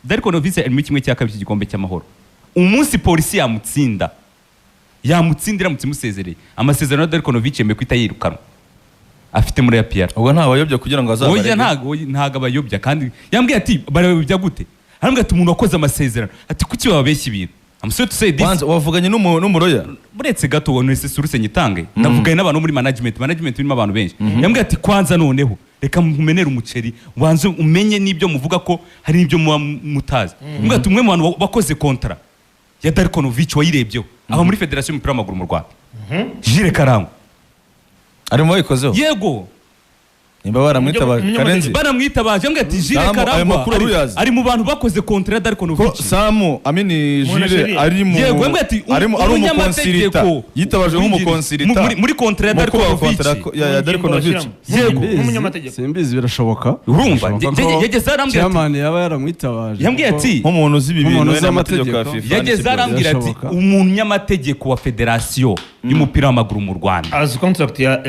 Darko Novice ari mu kimwe cya kabiri cy'igikombe cy'amahoro umunsi polisi yamutsindira musezereye amasezerano ya Darko Novice yemeye kwita yirukanwa afite muri APR ubwo nta bayobya kugira ngo azabarege oya ntago abayobya kandi yambwiye ati barabibya gute arambwiye ati umuntu wakoze amasezerano ati kuki babeshya ibintu amusore to say this wavuganye n'umuroya buretse gato nese suruse nyitange navuganye n'abantu muri management birimo abantu benshi yambwiye ati kwanza noneho reka mumenera umuceri wanze umenye nibyo muvuga ko hari nibyo mutazi mbwa tumwe mu bantu bakoze kontra ya Darko Novice wayirebyeho aba muri Federation y'umupira w'amaguru mu Rwanda Jire Karangwa arimo wayikozeho yego nimba baramwitabaje Karenzi baramwitabaje mbwa ati Jire Karangwa ari mu bantu bakoze kontra ya Darko Novice Samu amini Jire ari mu yego mbwa ati ari umukonsilita yitabaje nk'umukonsilita muri kontra ya Darko Novice yego nk'umunyamategeko simbizi birashoboka urumva yageze arambwira ati chairman yaba yaramwitabaje yambwiye ati nk'umuntu uzi ibintu n'amategeko ya FIFA yageze arambwira ati umunyamategeko wa Federation y'umupira w'amaguru mu Rwanda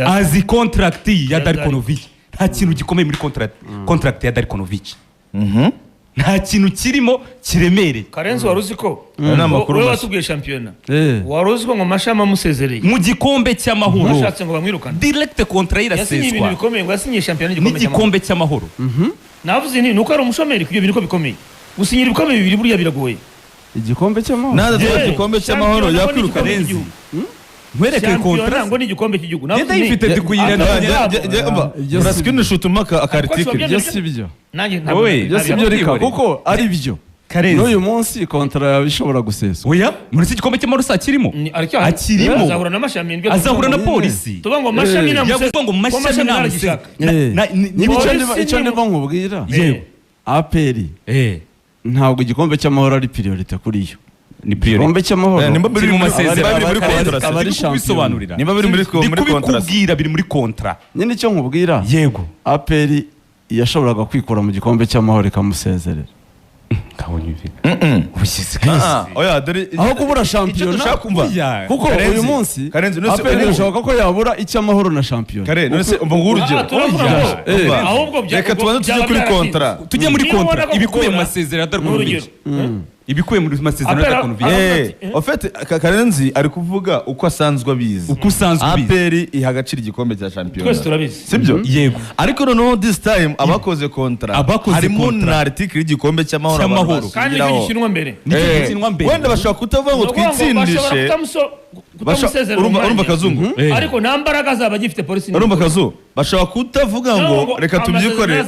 azi contract ya Darko Novice nta kintu gikomeye muri contract ya Darko Novice nta kintu kirimo kiremereye Karenzi waruzi ko n'amakuru watubwiye shampiyona waruzi ko ngo mashama amusezereye mu gikombe cy'amahoro bashatse ngo bamwirukane direct contrat yasinye ibintu iraseswa bikomeye ngo yasinye shampiyona n'igikombe cy'amahoro navuze nti nuko ari umushomeri kubyo bintu ko bikomeye gusinyira ibikomeye bibiri burya biragoye igikombe cy'amahoro nada igikombe cy'amahoro yakwiruka Karenzi nkwereke kontra ngo ni igikombe cy'igihugu yenda yifite dikuyirana uraskine shutuma akartikire byo sibyo nanjye byo sibyo reka kuko ari byo n'uyu munsi kontra yawe ishobora guseswa oya muri iki gikombe cy'amahoro kirimo akirimo azahura n'amashami azahura na polisi tuvuga ngo mashami yavuga ngo mashami namuseka icyo nibo nkubwira yego APR ntabwo igikombe cy'amahoro ari priority kuri yo ni priority igikombe cy'amahoro nimba biri mu masezerano muri contract bisobanurira nimba biri muri contract kubwira biri muri contract nyine icyo nkubwira yego APR yashoboraga kwikura mu gikombe cy'amahoro ikamusezerera oya dore aho kubura shampiyona kuko uyu munsi APR birashoboka ko yabura icy'amahoro na shampiyona kare none se umva ngurugero ahubwo reka tubanze tujye kuri contrat tujye muri contrat ibikuye mu masezerano ya Darko Novice ibikuye muri masezerano ya Darko Novice en fait Karenzi ari kuvuga uko asanzwe abizi APR iha agaciro igikombe cya shampiyona twese turabizi sibyo yego ariko noneho this time abakoze contrat harimo na article y'igikombe cy'amahoro kandi n'igishinwa mbere wenda bashobora kutavuga ngo twitsindishe urumva kazungu ariko nta mbaraga zaba gifite polisi urumva kazu bashobora kutavuga ngo reka tubyikorere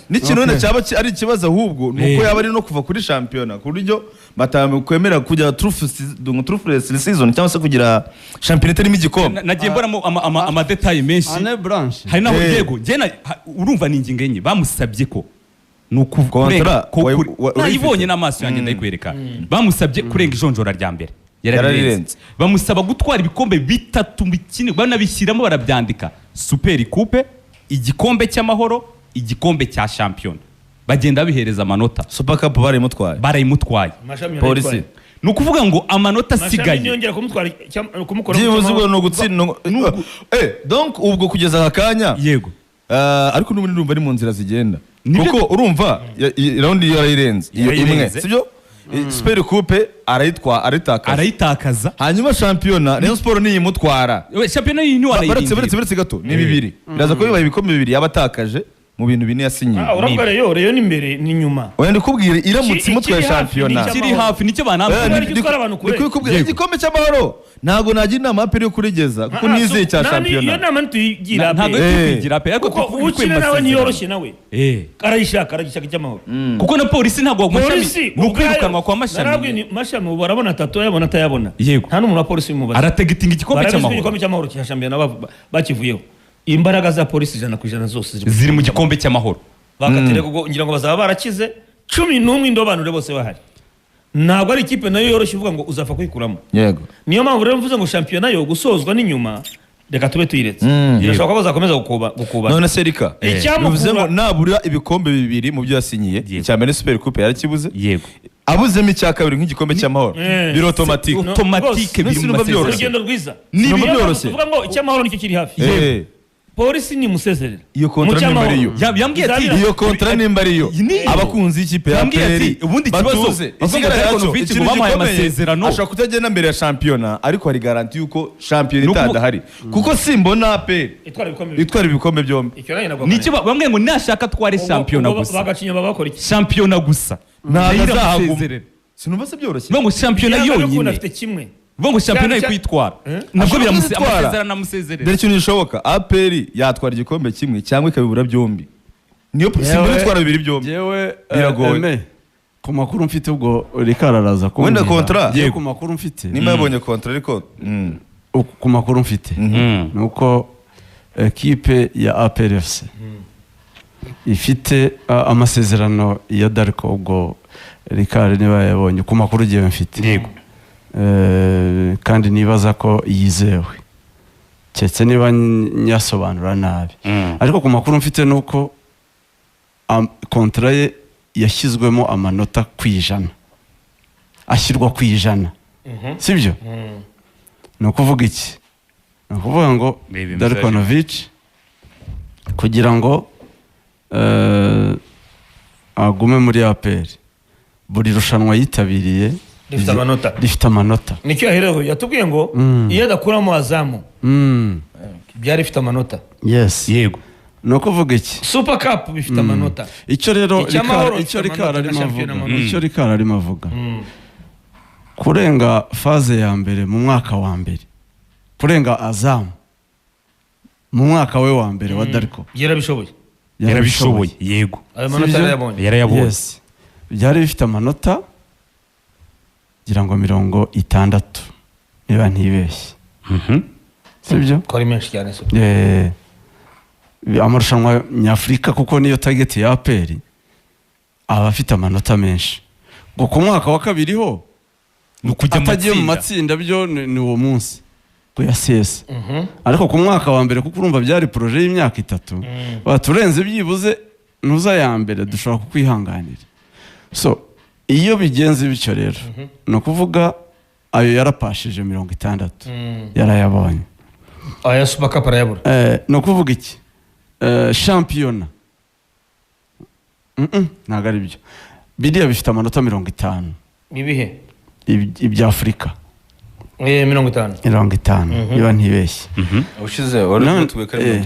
n'ikintu wenda cyaba ari ikibazo ahubwo nuko yaba ari no kuva kuri shampiyona ku buryo batakwemera kujya trufless season cyangwa se kugira shampiyona itarimo igikombe nagiye mbonamo ama detail menshi hari naho yego urumva ningingo enye bamusabye ko nukuvuga nayibonye n'amaso yanjye ndayikwereka bamusabye kurenga ijonjora rya mbere yararirenze bamusaba gutwara ibikombe 3 bikini banabishyiramo barabyandika super coupe igikombe cy'amahoro igikombe cya champion bagenda bihereza amanota super cup barayimutwaye polisi nukuvuga ngo amanota sigaye nyongera kumutwara kumukora no gutsinda donc ubwo kugeza akanya yego ariko n'ubundi ndumva ari mu nzira zigenda kuko urumva round yarayirenze iyo imwe sibyo super coupe arayitakaza hanyuma shampiyona Rayon Sport ni yimutwara shampiyona ni baretse gato ni bibiri biraza ko bibaye ibikombe bibiri yabatakaje mu bintu bine yasinyiye urabwa rero ni imbere ni nyuma wenda kubwira iramutse imutwaye shampiyona kiri hafi nicyo banambye igikombe cy'amahoro ntago nagira inama APR yo kurigeza kuko nizeye cya shampiyona iyo nama ntuyigira ntago tuyigira APR ariko ukina nawe niyoroshye nawe arayishaka icy'amahoro kuko na polisi ntago wamashami nukwirukanwa kwa mashami mashami barabona atatu yabona atayabona nta n'umuntu wa polisi mubaza arategitinga igikombe cy'amahoro cya shampiyona bakivuyeho imbaraga za polisi 100% zose ziri mu gikombe cy'amahoro bakatire kuko ngira ngo bazaba barakize 11 indobanure bose bahari ntabwo ari ikipe nayo yoroshye uvuga ngo uzafa kwikuramo yego niyo mpamvu rero mvuze ngo shampiyona yo gusozwa n'inyuma reka tube tuyiretse birashobora ko bazakomeza gukuba none serika bivuze ngo nabura ibikombe bibiri mu byo yasinyiye icya mbere super coupe yarakibuze yego abuzemo icya kabiri nk'igikombe cy'amahoro biro automatique biri mu urugendo rwiza ni byoroshye uvuga ngo icy'amahoro nicyo kiri hafi polisi ni musezerera iyo kontra nimba ariyo yambwiye ati iyo kontra nimba ariyo abakunzi y'ikipe ya APR ubundi kibazo ikintu bamuhaye amasezerano ashaka kutagenda mbere ya shampiyona ariko hari garanti yuko shampiyona itadahari kuko simbona APR itwara ibikombe byombi nicyo bamwe ngo nashaka tware shampiyona gusa bagacinya babakora iki shampiyona gusa ntazahaguma sinumva se byoroshye ngo shampiyona yonyine afite kimwe ngo shampiyona yo kwitwara nabwo biramusezerana namusezerera dore ikintu gishoboka APR yatwara igikombe kimwe cyangwa ikabibura byombi niyo simbona itwara bibiri byombi biragoye ku makuru mfite ubwo rikararaza ko wenda kontra ku makuru mfite nimba yabonye kontra ariko ku makuru mfite nuko equipe ya APR FC ifite amasezerano ya Darko ubwo Rikari niba yabonye ku makuru giye mfite yego kandi nibaza ko yizewe cyetse niba nyasobanura nabi ariko ku makuru mfite nuko kontra ye yashyizwemo amanota kwijana ashyirwa kwijana sibyo ni ukuvuga iki ni ukuvuga ngo Darkonovic kugira ngo agume muri APR buri rushanwa yitabiriye rifite amanota nicyo yahereho yatubwiye ngo iyo adakuramo azamu byari bifite amanota yes yego no kuvuga iki Super Cup bifite amanota icyo rero icyo Rikara arimo avuga kurenga faze ya mbere mu mwaka wa mbere kurenga azamu mu mwaka we wa mbere wa Darko yarabishoboye yego ayo manota yarayabonye yes byari bifite amanota gira ngo 60 niba ntibeshye sibyo ko ari menshi cyane so amarushanwa nyafurika kuko niyo target ya APR aba afite amanota menshi ngo ku mwaka wa kabiri ho atagiye mu matsinda byo ni uwo munsi ko yasese ariko ku mwaka wa mbere kuko urumva byari projet y'imyaka 3 baturenze byibuze nuza ya mbere dushobora kukwihanganira so iyo bigenze bityo rero no kuvuga ayo yarapashije 60 yarayabonye aya Super Cup arayabura no kuvuga iki shampiyona ntago ari byo biriya bifite amanota 50 ibihe ibya Afurika 50 iba ntibeshye ushize wari tuwe kare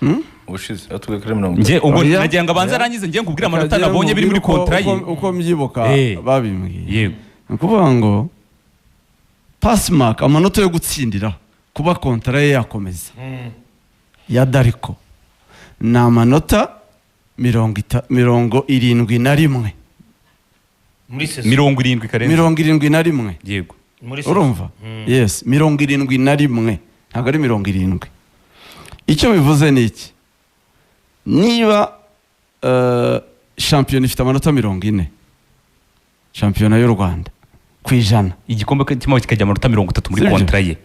30 ushize atubwe kare 30 nje ubwo nagiye ngo abanza arangize ngiye nkubwira amanota nabonye biri muri kontra ye uko mbyibuka babimbwiye yego ukuvuga ngo pass mark amanota yo gutsindira kuba kontra ye yakomeza ya Darko ni amanota 71 muri season 70 karenze 71 yego urumva yes 71 ntabwo ari 70 icyo bivuze ni iki niba shampiyona ifite amanota 40 shampiyona y'u Rwanda kwijana igikombe cy'amahoro kikajya amanota 30 muri kontra ye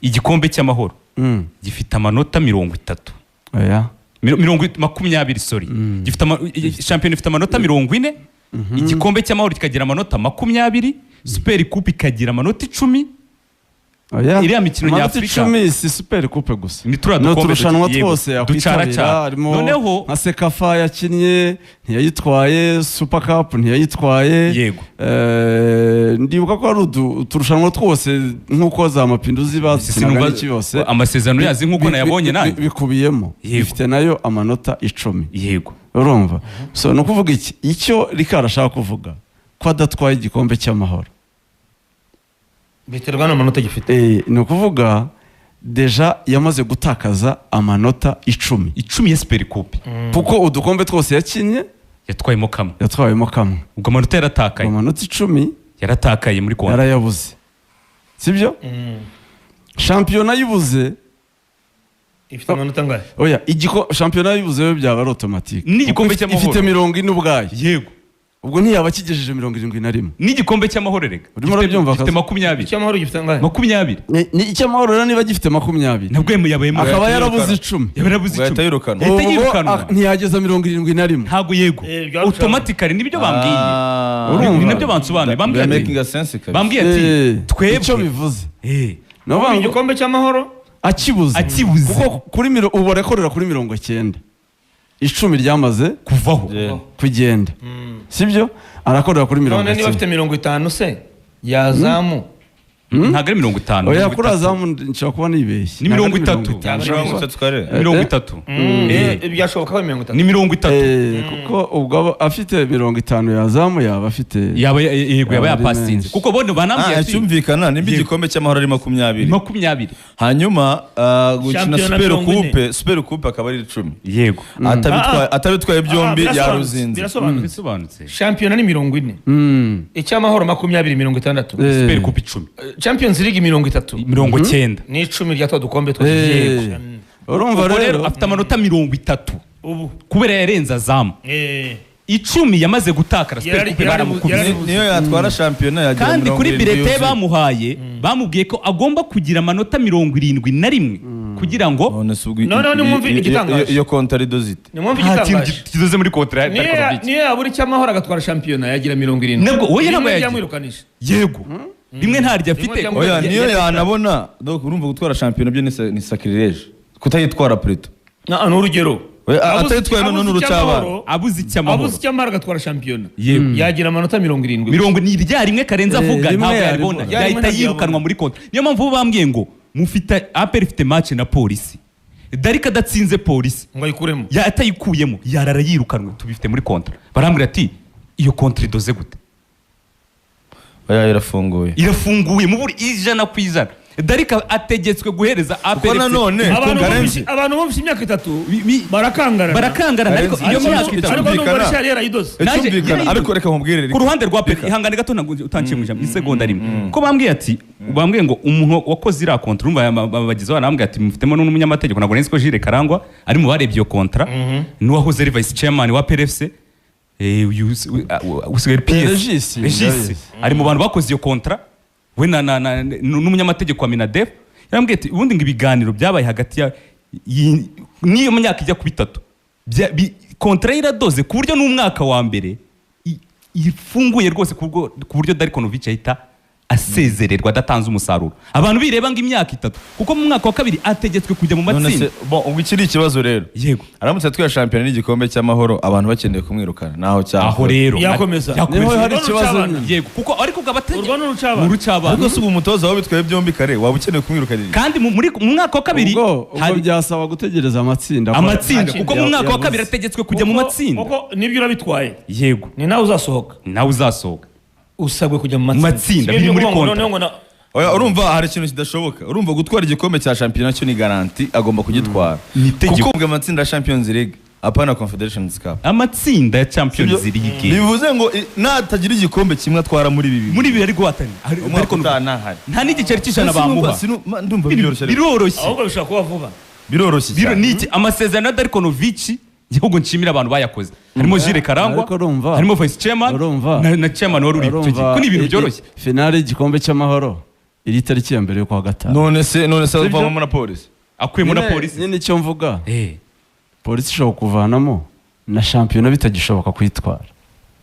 igikombe cy'amahoro gifite amanota 30 oya 20 sorry gifite shampiyona ifite amanota 40 igikombe cy'amahoro kikagira amanota 20 Super Coupe ikagira amanota 10 iriya mikino nyafurika 10 si Super Coupe gusa no turushanwa twose yakwitabira harimo nka Sekafa yakinnye ntiyayitwaye Super Cup ntiyayitwaye yego ndibuka ko ari uturushanwa twose nkuko za mapinduzi basinaga iki yose amasezerano yazi nkuko nayabonye nanjye bikubiyemo ifite nayo amanota 10 yego urumva so no kuvuga iki icyo Rikara ashaka kuvuga ko adatwaye igikombe cy'amahoro biterwa n'amanota gifite ni ukuvuga deja yamaze gutakaza amanota 10 ya Super Coupe kuko udukombe twose yakinnye yatwayemo kamwe ubwo amanota yaratakaye amanota 10 yaratakaye muri kontra yarayabuze sibyo shampiyona yibuze ifite amanota ngahe oya shampiyona yibuze byaba ari automatique n'igikombe cy'amahoro ifite 40 ubwayo yego ubwo ntiyaba kigejeje 71 n'igikombe cy'amahoro rega urimo urabyumva gifite 20 cy'amahoro gifite ngahe 20 ni icy'amahoro rero niba gifite 20 nabwo yabayemo akaba yarabuze 10 yahita yirukanwa ntiyageza 71 ntago yego automatically nibyo bambwiye ni nabyo bansobanuye bambwiye ati twebwe icyo bivuze igikombe cy'amahoro akibuze kuko ubu arakorera kuri 90 icumi ryamaze kuvaho kugenda sibyo arakorera kuri 90 none niba afite 50 se yazamu ntabwo ari 50 oya kuri azamu nshobora kuba nibeshye ni 30 30 byashoboka ko 30 ni 30 kuko ubwo afite 50 yazamu yaba afite yaba yapasinze kuko bone banambye ati cyumvikana nimba igikombe cy'amahoro ari 20 hanyuma gukina super coupe akaba ari 10 yego atabitwaye byombi yaruzinze birasobanutse shampiyona ni 40 icy'amahoro 20 60 super coupe 10 Champions League 90 ni 10 rya dukombe twose urumva rero afite amanota 30 ubu kubera yarenza azamu 10 yamaze gutakara super coupe baramukubise niyo yatwara shampiyona yagira kandi kuri bilete bamuhaye bamubwiye ko agomba kugira amanota 71 kugira ngo none mwumve igitangaje iyo kontra ridozite ni mwumve igitangaje kidoze muri kontra niyo yaburi cy'amahoro agatwara shampiyona yagira 70 nabwo oya nabwo yamwirukanisha yego rimwe ntarya afite oya niyo yanabona urumva gutwara shampiyona byo ni sacrilege kutayitwara preto ni urugero atayitwaye none n'urucabana abuze icyamahoro agatwara shampiyona yagira amanota 70 ni rya rimwe karenza avuga ntabwo yaribona yahita yirukanwa muri kontra niyo mpamvu bambwiye ngo mufite APR ifite match na polisi Darika adatsinze polisi ngo ayikuremo atayikuyemo yarara yirukanwe tubifite muri kontra barambwira ati iyo kontra idoze gute oya irafunguye mu buri 100% Darika ategetswe guhereza APR none abantu bumvise imyaka 3 barakangarana ariko iyo myaka 3 ariko reka nkubwire ku ruhande rwa APR ihangane gato utanciye mu ijambo isegonda rimwe ko bambwiye ngo umuntu wakoze ira kontra umva bagize banambwiye ati mufitemo n'umunyamategeko nabwo nzi ko Jules Karangwa ari mu barebye iyo kontra n'uwahoze ari vice chairman wa PRFC usigaye PS ari mu bantu bakoze iyo kontra we n'umunyamategeko wa Minadef yarambwiye ati ubundi ngo ibiganiro byabaye hagati ya n'iyo myaka ijya ku 3 kontra iradoze ku buryo n'umwaka wa mbere ifunguye rwose ku buryo Darikonovic ahita asezererwa adatanze umusaruro abantu bireba ngo imyaka 3 kuko mu mwaka wa kabiri ategetswe kujya mu matsinda ubwo ikiri ikibazo rero yego aramutse atwaye shampiyona n'igikombe cy'amahoro abantu bakeneye kumwirukana naho cyangwa aho rero yakomeza hari ikibazo yego kuko ariko ugabategeka urucaba ariko si umutoza wawe bitwaye byombi kare waba ukeneye kumwirukanira kandi mu mwaka wa kabiri hari byasaba gutegereza amatsinda kuko mu mwaka wa kabiri ategetswe kujya mu matsinda kuko nibyo urabitwaye yego ni nawe uzasohoka usabwe kujya mu matsinda biri muri kontra oya urumva hari ikintu kidashoboka urumva gutwara igikombe cya shampiyona cyo ni garanti agomba kugitwara kuko ubwo amatsinda ya Champions League apana Confederations Cup amatsinda ya Champions League bivuze ngo natagira igikombe kimwe atwara muri bibi ari guhatana ariko nta n'igiceri cy'ijana bamuha ndumva biroroshye ahubwo bishobora kuba vuba biroroshye cyane amasezerano ya Darikonovic igihugu nshimira abantu bayakoze harimo Jules Karangwa harimo vice chairman na chairman wari uri ko ni ibintu byoroshye finale y'igikombe cy'amahoro iri tariki ya mbere yo kwa gatanu none se avamo na polisi akuyemo na polisi nyine icyo mvuga polisi ishobora kuvanamo na shampiyona bitagishoboka kuyitwara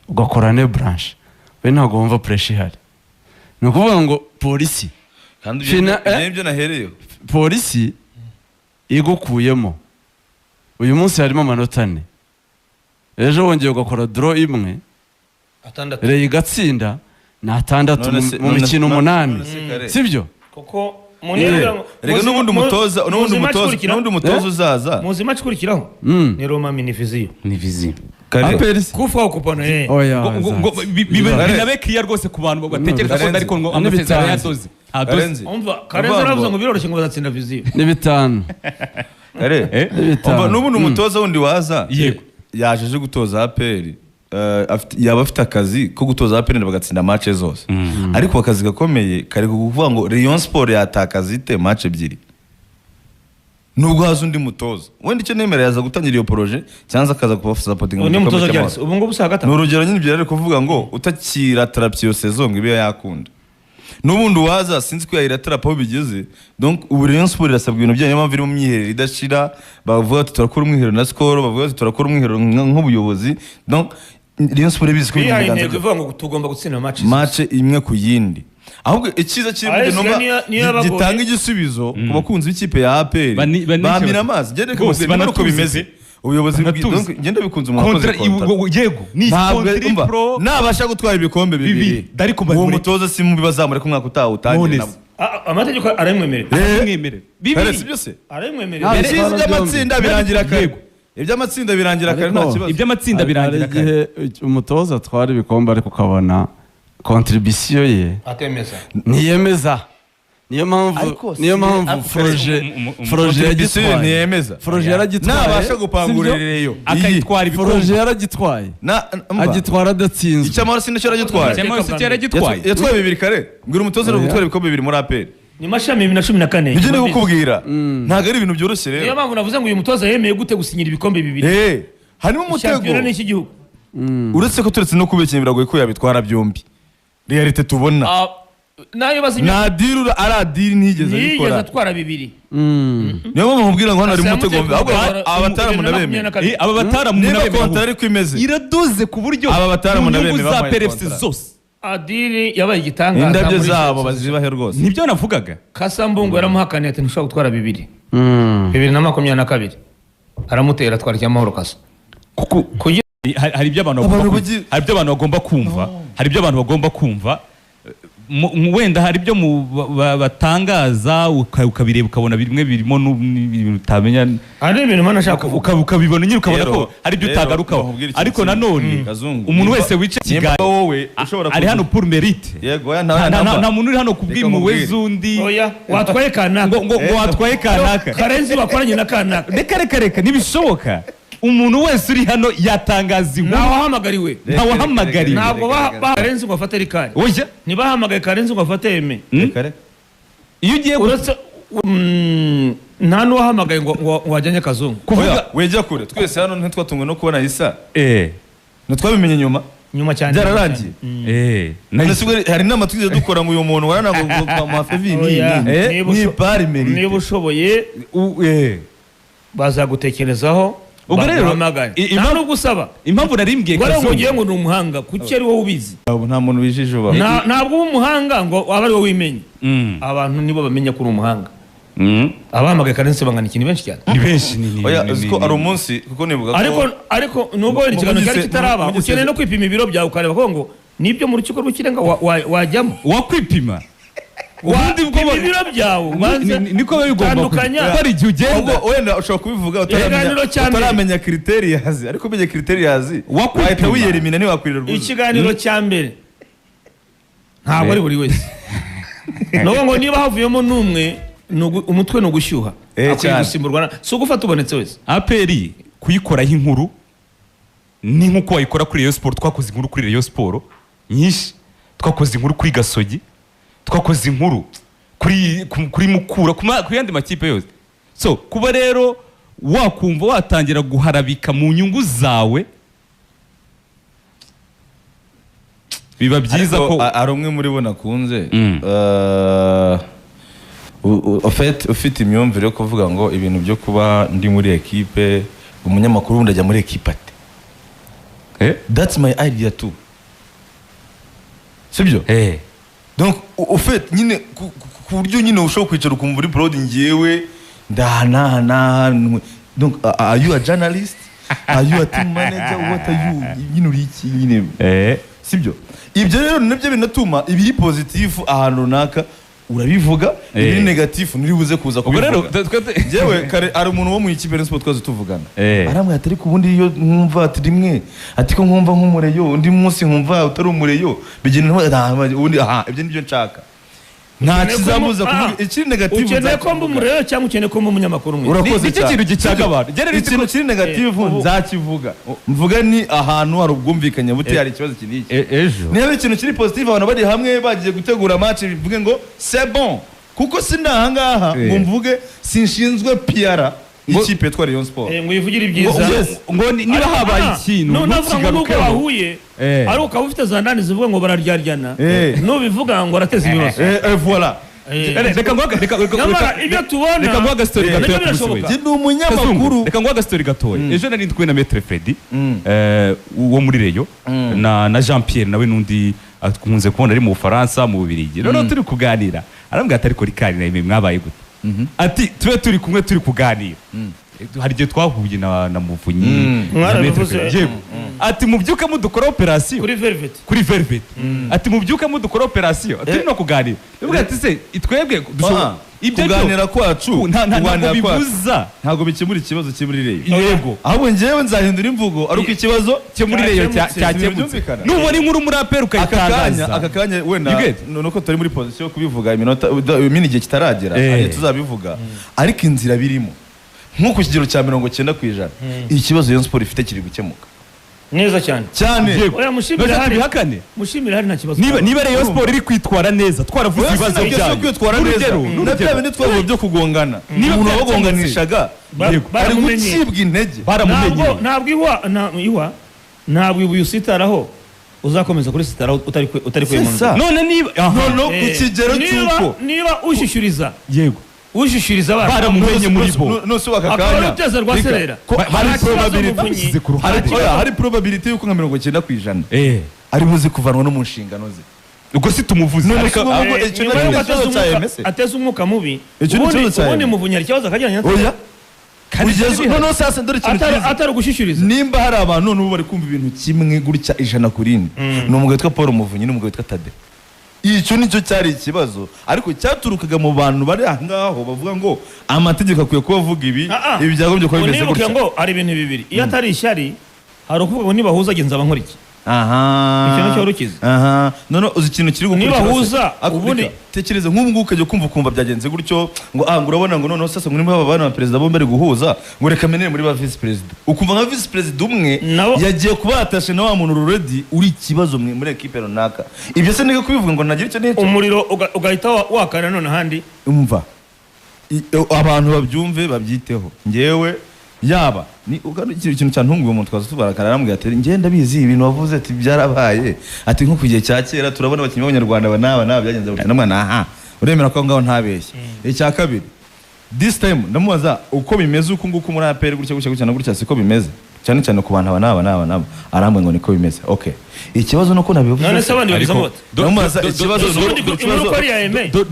ugakora ne branche we ntabwo wumva pressure ihari ni ukuvuga ngo polisi kandi ibyo nahereyo polisi igukuyemo uyu munsi harimo amanota 4 ejo wongeye ugakora draw imwe rero igatsinda na 6 mu mikino 8 sibyo kuko rega n'ubundi umutoza uzaza muzi match kurikiraho ni Roma ni Vizio kufa kupana binabe clear rwose ku bantu batekereza ko Dariko ngo amasezerano yadoze umva Karenzi aravuze ngo biroroshye ngo bazatsinda Vizio ni 5 n'ubundi umutoza wundi waza yajeje gutoza APR yaba afite akazi ko gutoza APR bagatsinda match zose ariko akazi gakomeye kari kuvuga ngo Rayon Sport yatakaza ite match ebyiri nubwo haza undi mutoza wenda icyo nemera yaza gutangira iyo projet cyangwa akaza kuba supporting undi mutoza cyane ubu ngo busa gatatu n'urugero nyine byo ari kuvuga ngo utakira trapio saison ngo ibe yakunda n'ubundi waza sinzi ko yayira aho bigeze donc ubu Rayon Sport irasabwa ibintu byayo mpamvu iri mu myiherero idashira bavuga ati turakora umwiherero na Skol bavuga ati turakora umwiherero nk'ubuyobozi donc Rayon Sport ibizi ko bihaye intego ivuga ngo tugomba gutsinda match imwe ku yindi ahubwo icyiza kiri mu Denova gitanga igisubizo ku bakunzi b'ikipe ya APR bamira amazi gende ko uko bimeze ubuyobozi genda bikunze umukozi yego ni pro nabasha gutwara ibikombe bibiri uwo mutoza si mu bizamure ku mwaka utaha utangiye nabo amategeko aremwemerera bibiri byose aremwemerera iby'amatsinda birangira kare iby'amatsinda birangira kare nta kibazo iby'amatsinda birangira kare umutoza atwara ibikombe ariko ukabona contribution ye atemeza niyemeza niyo mpamvu Froje yagitwaye ntiyemeza Froje yaragitwaye nabasha gupangurireyo akayitwara ibikombe Froje yaragitwaye agitwara adatsinzwe icyamara sinacyo yaragitwaye yatwaye bibiri kare mbwira umutoza no gutwara ibikombe bibiri muri APR ni mashami 2014 nibyo ndi kukubwira ntago ari ibintu byoroshye rero niyo mpamvu navuze ngo uyu mutoza yemeye gute gusinyira ibikombe bibiri harimo umutego champion n'iki gihugu uretse ko turetse no kubekenya biragoye ko yabitwara byombi realite tubona nayo bazinya na deal ara deal ntigeze atwara bibiri niyo mpamvu nkubwira ngo hano ari umutego ahubwo abataramu nabemeye aba bataramu nabemeye kontari kwimeze iraduze ku buryo aba bataramu nabemeye za PFC zose adiri yabaye igitangaza indabyo zabo bazibahe rwose nibyo navugaga Kasambungu yaramuhakaniye ati ntushobora gutwara bibiri 2022 aramutera atwara cyamahoro Kasa hari ibyo abantu bagomba kumva hari ibyo abantu bagomba kumva wenda hari ibyo batangaza ukabireba ukabona bimwe birimo n'ibintu utamenya ari ibintu mana ashaka ukabibona nyine ukabona ko hari ibyo utagarukaho ariko nanone umuntu wese wica kigali ari hano pour mérite nta muntu uri hano kubw'impuhwe z'undi watwaye kanaka ngo watwaye kanaka Karenzi bakoranye na kanaka reka ntibishoboka umuntu wese uri hano yatangaza inkuru ntawahamagariwe ntabwo Karenzi ngo afate rikari oya ntibahamagaye Karenzi ngo afate eme iyo ugiye uretse nta n'uwahamagaye ngo wajyanye Kazungu kuvuga wejya kure twese hano ntitwatungwe no kubona Isa ntitwabimenye nyuma cyane byararangiye hari inama twize dukora ngo uyu muntu waranagwa mu afevini ni parimeri niba ushoboye bazagutekerezaho ubwo rero nta gusaba impamvu narimbwiye Kazungu ugiye ngo ni umuhanga kuki ari wowe ubizi nta muntu wijije uba ntabwo uba umuhanga ngo aba ari wowe wimenye abantu nibo bamenya ko uri umuhanga abahamagaye Karenzi bangana ikintu benshi cyane ni benshi oya uziko ari umunsi kuko nibuga ko ariko nubwo ikiganiro cyari kitaraba ukeneye no kwipima ibiro byawe ukareba ko ngo nibyo mu rukiko rw'ikirenga wajyamo wakwipima ubundi bwo ibiro byawe niko bigomba gutandukanya igihe ugenda wenda ushobora kubivuga utaramenya criterias ariko umenye criterias wahita wiyerimina ni wakwirira rwose ikiganiro cya mbere ntabwo ari buri wese ngo niba havuyemo n'umwe umutwe no gushyuha akwiye gusimburwa si ugufata ubonetse wese APR kuyikoraho inkuru ni nk'uko wayikora kuri Rayon Sport twakoze inkuru kuri Rayon Sport nyinshi twakoze inkuru kuri Gasogi twakoze inkuru kuri Mukura ku yandi makipe yose so kuba rero wakumva watangira guharabika mu nyungu zawe biba byiza ko ari umwe muri bo nakunze ufite imyumvire yo kuvuga ngo ibintu byo kuba ndi muri ekipe umunyamakuru wundi ajya muri ekipe ate that's my idea too sibyo donc ufite nyine ku buryo nyine ushobora kwicara ukumva uri prod ngiyewe ndahana donc are you a journalist are you a team manager what are you nyine uri iki nyine sibyo ibyo rero nabyo binatuma ibiri positive ahantu runaka urabivuga ibiri negative ntiri buze kuza kubivuga jewe kare ari umuntu wo mu ikipe Rayon Sport twaze tuvugana aramwe atari ku bundi iyo nkumva ati rimwe ati ko nkumva nk'umureyo undi munsi nkumva utari umureyo bigenda ubundi ibyo nibyo nshaka nta kizamuza kuvuga ikiri negative ukeneye ko mba umureyo cyangwa ukeneye ko mba umunyamakuru mwe urakoze iki kintu gicaga abantu ikintu kiri negative nzakivuga mvuga ni ahantu hari ubwumvikanye buti hari ikibazo kiniki ejo niba ikintu kiri positive abantu bari hamwe bagiye gutegura match bivuge ngo c'est bon kuko sinahangaha ngo mvuge sinshinzwe PR ikipe twari Rayon Sport ngo yivugire ibyiza ngo niba habaye ikintu ntukigaruke bahuye ari ukaba ufite za ndani zivuga ngo bararyaryana nubivuga ngo arateza ibibazo voilà ibyo tubona reka nguha agastori gatoya birashoboka. Ndi umunyamakuru. reka nguha agastori gatoya ejo nari ndi kumwe na Maître Freddy wo muri Reyo na Jean Pierre nawe n'undi twakunze kubona ari mu Bufaransa mu Bubiligi noneho turi kuganira arambwira ati ariko Rikari na mwabaye gute ati tube turi kumwe turi kuganira hari igihe twahuye na Muvunyi ati mubyuke mudukora operation kuri Velvet ati mubyuke mudukora operation ati no kuganira bivuga ati se itwebwe kuganira kwacu ntabwo bikemura ikibazo kimuri Reyo yego ahubwo njyewe nzahindura imvugo ari uko ikibazo cyo muri Reyo cyakemutse nubona inkuru muri apera ukayitangaza aka kanya wenda nuko turi muri position yo kubivuga iminota igihe kitaragera tuzabivuga ariko inzira birimo nko ku kigero cya 90%. Ikibazo Rayon Sport ifite kiri gukemuka neza cyane oya mushimira hari nta kibazo niba Rayon Sport iri kwitwara neza twaravuze ibibazo byayo kwitwara neza nabyo bindi twavuye byo kugongana umuntu wagonganishaga ari gucibwa intege baramumenye ntabwo ibuye usitaraho uzakomeza kuri sitara utari kwemana none niba ku kigero cy'uko niba ushyushyuriza yego ushishiriza baramumenye muri bo no se wakakanya akaba rwa serera hari probability yuko nka 90% ari buze kuvanwa no mu nshingano ze ubwo si tumuvuze ateze umwuka mubi ubundi Muvunyi ikibazo akajyanye no sasa ndore ikintu atari gushyishyuriza nimba hari abantu n'ubu bari kumva ibintu kimwe gutya ijana kuri ine ni umugabo witwa Paul Muvunyi n'umugabo witwa Tade icyo nicyo cyari ikibazo ariko cyaturukaga mu bantu bari ahangaho bavuga ngo amategeko akwiye kuba avuga ibi byagombye kuba bimeze gutya ngo ari ibintu bibiri iyo atari ishyari hari ukuvuga ngo nibahuza agenza abankuriki ikintu cyo rukize none uzi ikintu kiri gukurikira nibahuza ubundi tekereza nk'ubu ngubu ukajya kumva byagenze gutyo ngo urabona ngo noneho sasa ngo nimba aba bana perezida bombi bari guhuza ngo reka menere muri ba vice president ukumva nka vice president umwe yagiye kubatashe na wa muntu already uri ikibazo muri equipe runaka ibyo se nige kubivuga ngo nagira icyo n'icyo umuriro ugahita wakana none handi umva abantu babyumve babyiteho ngewe yaba ni ikintu cyantunguye umuntu twaza tubarakara aramubwira ati ngenda bizi ibintu wavuze ati byarabaye ati nko kugiye cya kera turabona abakinnyi b'Abanyarwanda banaba byagenze gutya namwana uremera ko ngaho ntabeshye icya kabiri this time ndamubaza uko bimeze uko nguko muri APR gutya na gutya siko bimeze cyane cyane ku bantu banaba arambwe ngo niko bimeze okay ikibazo nuko nabivuze none se abandi bizamote ndamubaza ikibazo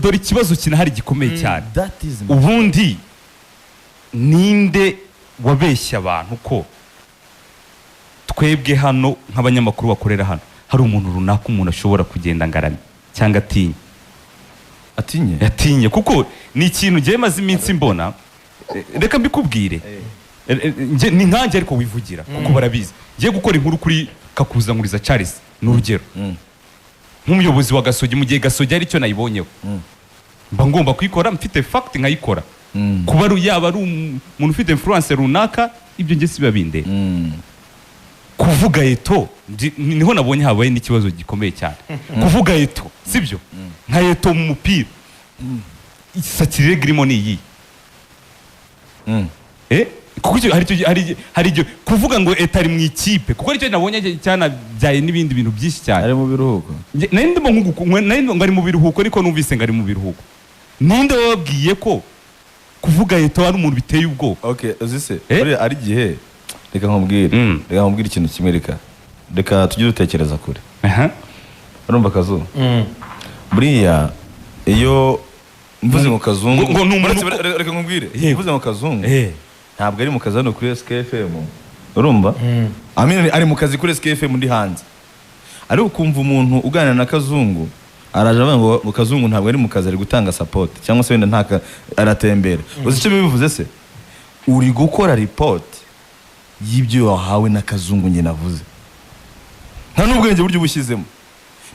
dore ikibazo kinahari gikomeye cyane ubundi ninde wabeshya abantu ko twebwe hano nk'abanyamakuru bakorera hano hari umuntu runaka umuntu ashobora kugenda ngaramye cyangwa atinye kuko ni ikintu ngiye maze iminsi mbona reka mbikubwire ni nkanjye ariko wivugira kuko barabizi ngiye gukora inkuru kuri Kakuzanguriza Charles n'urugero nk'umuyobozi wa Gasogi mu gihe Gasogi ari cyo nayibonyeho mba ngomba kuyikora mfite fact nkayikora kuba yaba ari umuntu ufite influence runaka ibyo nge siba binde kuvuga eto niho nabonye habaye n'ikibazo gikomeye cyane kuvuga eto sibyo nka eto mu mupira isatire grimo ni iyi kuko hari kuvuga ngo eto ari mu ikipe kuko nicyo nabonye cyane byaye n'ibindi bintu byinshi cyane ari mu biruhuko nari ngo ari mu biruhuko ariko numvise ngo ari mu biruhuko ninde wababwiye ko kuvuga eto ari umuntu biteye ubwoba uzise ari gihe reka nkubwire ikintu kimwe reka tujye dutekereza kure urumva Kazu buriya iyo mvuze ngo Kazungu reka nkubwire mvuze ngo Kazungu ntabwo ari mu kazi hano kuri SKFM urumva ari mu kazi kuri SKFM ndi hanze ariko ukumva umuntu uganira na Kazungu araje avuga ngo Kazungu ntabwo ari mu kazi ari gutanga support cyangwa se wenda aratembera uzi icyo bivuze se uri gukora report y'ibyo wahawe na Kazungu nge navuze nta n'ubwenge buryo ubushyizemo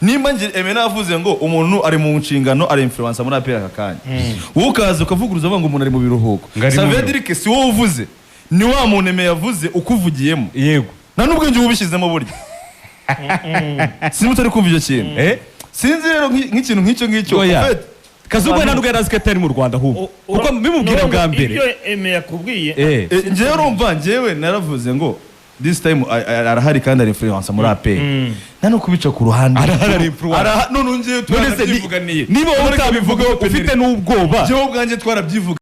nimba nge navuze ngo umuntu ari mu nshingano ari influencer muri APR aka kanya ukaza ukavuguruza avuga ngo umuntu ari mu biruhuko Savedirike si wowe uvuze ni wa muntu yavuze ukuvugiyemo yego nta n'ubwenge ubushyizemo buryo simutari kumva icyo kintu sinzi rero nk'ikintu nk'icyo Kazungu ntabwo yarazi ko atari mu Rwanda ahubwo kuko bimubwira bwa mbere ibyo yakubwiye ngewe urumva ngewe naravuze ngo this time arahari kandi ari influence muri APR nano kubica ku ruhande arahari influence none ungiye niba utabivuga ufite n'ubwoba jewe ubwanjye twarabyivuga